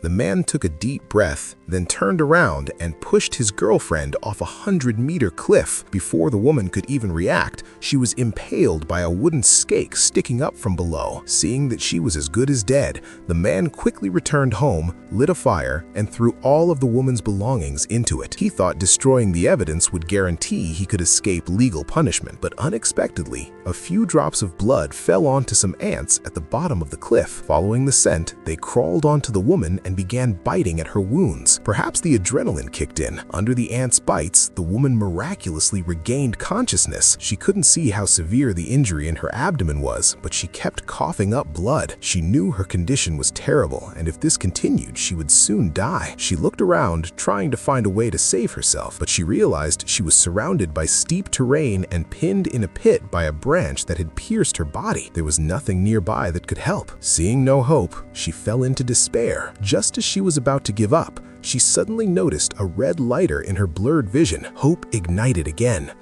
The man took a deep breath, then turned around and pushed his girlfriend off a 100-meter cliff. Before the woman could even react, she was impaled by a wooden stake sticking up from below. Seeing that she was as good as dead, the man quickly returned home, lit a fire, and threw all of the woman's belongings into it. He thought destroying the evidence would guarantee he could escape legal punishment, but unexpectedly, a few drops of blood fell onto some ants at the bottom of the cliff. Following the scent, they crawled onto the woman and began biting at her wounds. Perhaps the adrenaline kicked in. Under the ants' bites, the woman miraculously regained consciousness. She couldn't see how severe the injury in her abdomen was, but she kept coughing up blood. She knew her condition was terrible, and if this continued, she would soon die. She looked around, trying to find a way to save herself, but she realized she was surrounded by steep terrain and pinned in a pit by a branch that had pierced her body. There was nothing nearby that could help. Seeing no hope, she fell into despair. Just as she was about to give up, she suddenly noticed a red lighter in her blurred vision. Hope ignited again.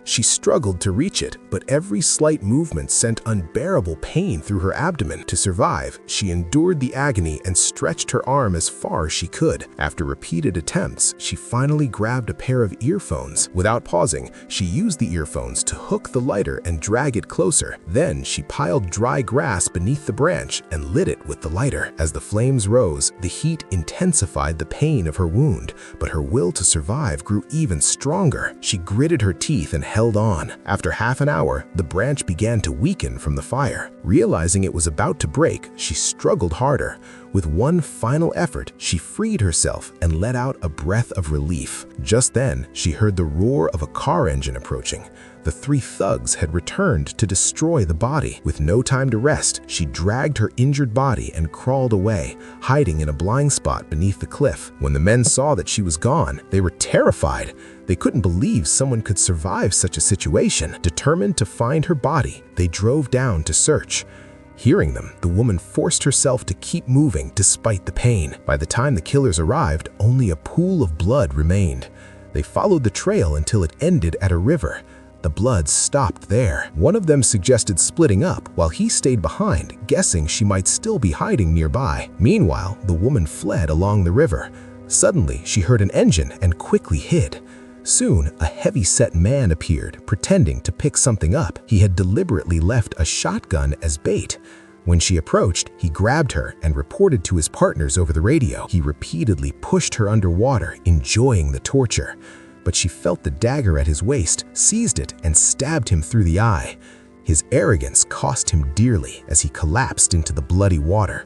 She struggled to reach it, but every slight movement sent unbearable pain through her abdomen. To survive, she endured the agony and stretched her arm as far as she could. After repeated attempts, she finally grabbed a pair of earphones. Without pausing, she used the earphones to hook the lighter and drag it closer. Then she piled dry grass beneath the branch and lit it with the lighter. As the flames rose, the heat intensified the pain of her wound, but her will to survive grew even stronger. She gritted her teeth and held on. After half an hour, the branch began to weaken from the fire. Realizing it was about to break, she struggled harder. With one final effort, she freed herself and let out a breath of relief. Just then, she heard the roar of a car engine approaching. The three thugs had returned to destroy the body. With no time to rest, she dragged her injured body and crawled away, hiding in a blind spot beneath the cliff. When the men saw that she was gone, they were terrified. They couldn't believe someone could survive such a situation. Determined to find her body, they drove down to search. Hearing them, the woman forced herself to keep moving despite the pain. By the time the killers arrived, only a pool of blood remained. They followed the trail until it ended at a river. The blood stopped there. One of them suggested splitting up while he stayed behind, guessing she might still be hiding nearby. Meanwhile, the woman fled along the river. Suddenly, she heard an engine and quickly hid. Soon, a heavy-set man appeared, pretending to pick something up. He had deliberately left a shotgun as bait. When she approached, he grabbed her and reported to his partners over the radio. He repeatedly pushed her underwater, enjoying the torture. But she felt the dagger at his waist, seized it, and stabbed him through the eye. His arrogance cost him dearly as he collapsed into the bloody water.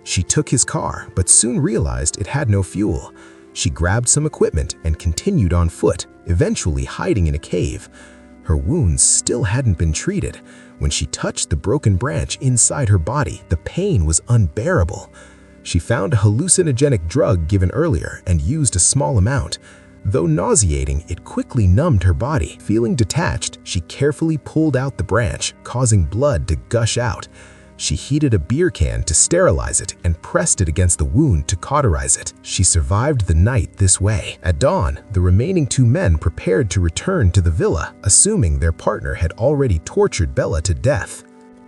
She took his car, but soon realized it had no fuel. She grabbed some equipment and continued on foot, eventually hiding in a cave. Her wounds still hadn't been treated. When she touched the broken branch inside her body, the pain was unbearable. She found a hallucinogenic drug given earlier and used a small amount. Though nauseating, it quickly numbed her body. Feeling detached, she carefully pulled out the branch, causing blood to gush out. She heated a beer can to sterilize it and pressed it against the wound to cauterize it. She survived the night this way. At dawn, the remaining two men prepared to return to the villa, assuming their partner had already tortured Bella to death.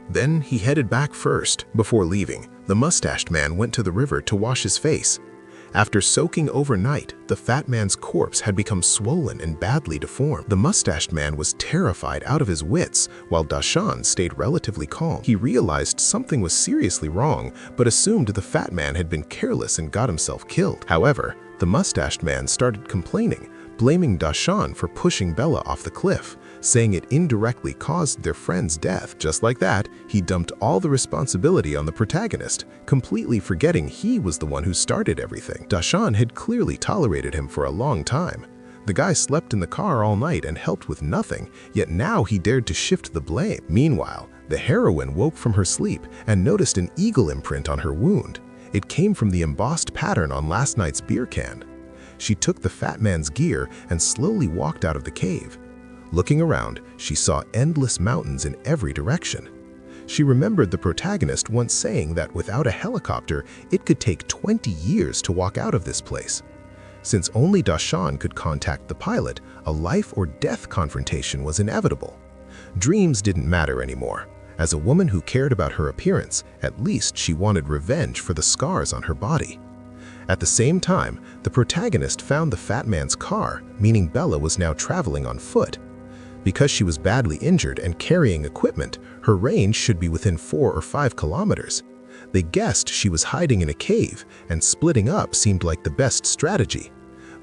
Then he headed back first. Before leaving, the mustached man went to the river to wash his face. After soaking overnight, the fat man's corpse had become swollen and badly deformed. The mustached man was terrified out of his wits, while Dashan stayed relatively calm. He realized something was seriously wrong, but assumed the fat man had been careless and got himself killed. However, the mustached man started complaining, blaming Dashan for pushing Bella off the cliff, saying it indirectly caused their friend's death. Just like that, he dumped all the responsibility on the protagonist, completely forgetting he was the one who started everything. Dashan had clearly tolerated him for a long time. The guy slept in the car all night and helped with nothing, yet now he dared to shift the blame. Meanwhile, the heroine woke from her sleep and noticed an eagle imprint on her wound. It came from the embossed pattern on last night's beer can. She took the fat man's gear and slowly walked out of the cave. Looking around, she saw endless mountains in every direction. She remembered the protagonist once saying that without a helicopter, it could take 20 years to walk out of this place. Since only Dashan could contact the pilot, a life or death confrontation was inevitable. Dreams didn't matter anymore. As a woman who cared about her appearance, at least she wanted revenge for the scars on her body. At the same time, the protagonist found the fat man's car, meaning Bella was now traveling on foot. Because she was badly injured and carrying equipment, her range should be within 4 or 5 kilometers. They guessed she was hiding in a cave, and splitting up seemed like the best strategy.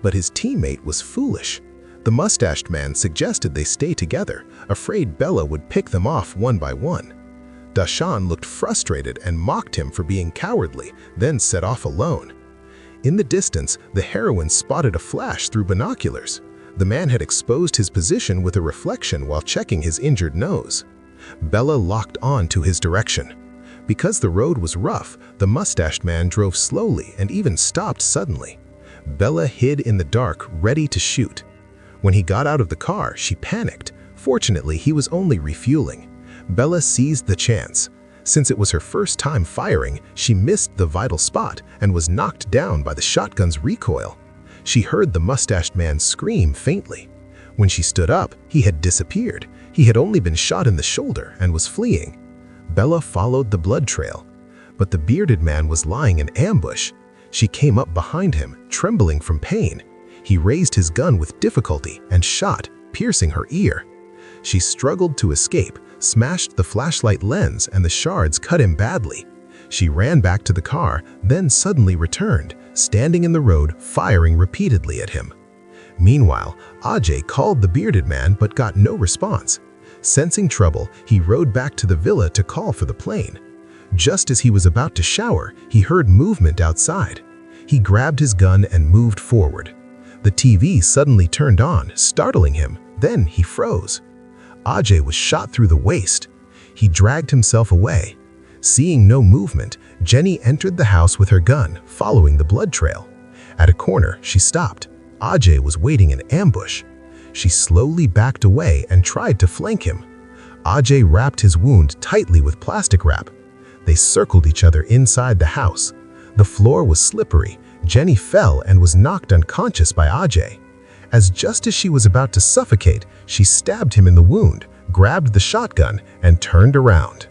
But his teammate was foolish. The mustached man suggested they stay together, afraid Bella would pick them off one by one. Dashan looked frustrated and mocked him for being cowardly, then set off alone. In the distance, the heroine spotted a flash through binoculars. The man had exposed his position with a reflection while checking his injured nose. Bella locked on to his direction. Because the road was rough, the mustached man drove slowly and even stopped suddenly. Bella hid in the dark, ready to shoot. When he got out of the car, she panicked. Fortunately, he was only refueling. Bella seized the chance. Since it was her first time firing, she missed the vital spot and was knocked down by the shotgun's recoil. She heard the mustached man scream faintly. When she stood up, he had disappeared. He had only been shot in the shoulder and was fleeing. Bella followed the blood trail, but the bearded man was lying in ambush. She came up behind him, trembling from pain. He raised his gun with difficulty and shot, piercing her ear. She struggled to escape, smashed the flashlight lens, and the shards cut him badly. She ran back to the car, then suddenly returned, standing in the road, firing repeatedly at him. Meanwhile, Ajay called the bearded man but got no response. Sensing trouble, he rode back to the villa to call for the plane. Just as he was about to shower, he heard movement outside. He grabbed his gun and moved forward. The TV suddenly turned on, startling him. Then he froze. Ajay was shot through the waist. He dragged himself away. Seeing no movement, Jenny entered the house with her gun, following the blood trail. At a corner, she stopped. Ajay was waiting in ambush. She slowly backed away and tried to flank him. Ajay wrapped his wound tightly with plastic wrap. They circled each other inside the house. The floor was slippery. Jenny fell and was knocked unconscious by Ajay. Just as she was about to suffocate, she stabbed him in the wound, grabbed the shotgun, and turned around.